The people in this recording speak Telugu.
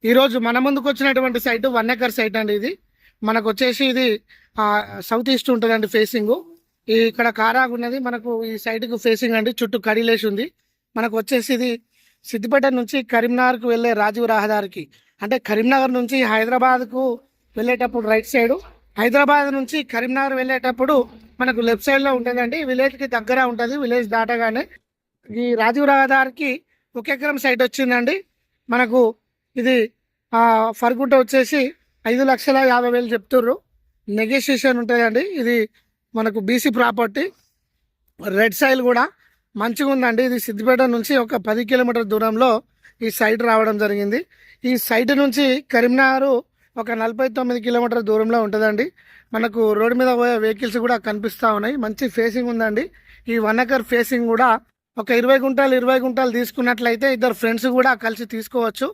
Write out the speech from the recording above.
ఈరోజు మన ముందుకు వచ్చినటువంటి సైట్ 1 ఎకర్ సైట్ అండి. ఇది మనకు వచ్చేసి ఇది సౌత్ ఈస్ట్ ఉంటుందండి ఫేసింగ్. ఇక్కడ కారాగు ఉన్నది మనకు ఈ సైడ్కు ఫేసింగ్ అండి. చుట్టూ కడిలేసి ఉంది. మనకు వచ్చేసి ఇది సిద్దిపేట నుంచి కరీంనగర్కు వెళ్ళే రాజీవ్ రహదారికి, అంటే కరీంనగర్ నుంచి హైదరాబాద్కు వెళ్ళేటప్పుడు రైట్ సైడు, హైదరాబాద్ నుంచి కరీంనగర్ వెళ్ళేటప్పుడు మనకు లెఫ్ట్ సైడ్లో ఉంటుందండి. విలేజ్కి దగ్గర ఉంటుంది. విలేజ్ దాటగానే ఈ రాజీవ్ రహదారికి 1 ఎకరం సైట్ వచ్చిందండి. మనకు ఇది ఫర్గుంట వచ్చేసి 5,50,000 చెప్తుర్రు. నెగోషియేషన్ ఉంటుందండి. ఇది మనకు బీసీ ప్రాపర్టీ. రెడ్ సైల్ కూడా మంచిగా ఉందండి. ఇది సిద్దిపేట నుంచి ఒక 10 కిలోమీటర్ దూరంలో ఈ సైట్ రావడం జరిగింది. ఈ సైట్ నుంచి కరీంనగర్ ఒక 49 కిలోమీటర్ దూరంలో ఉంటుందండి. మనకు రోడ్డు మీద పోయే వెహికల్స్ కూడా కనిపిస్తూ ఉన్నాయి. మంచి ఫేసింగ్ ఉందండి. ఈ 1 ఎకర్ ఫేసింగ్ కూడా ఒక 20 గుంటలు తీసుకున్నట్లయితే ఇద్దరు ఫ్రెండ్స్ కూడా కలిసి తీసుకోవచ్చు.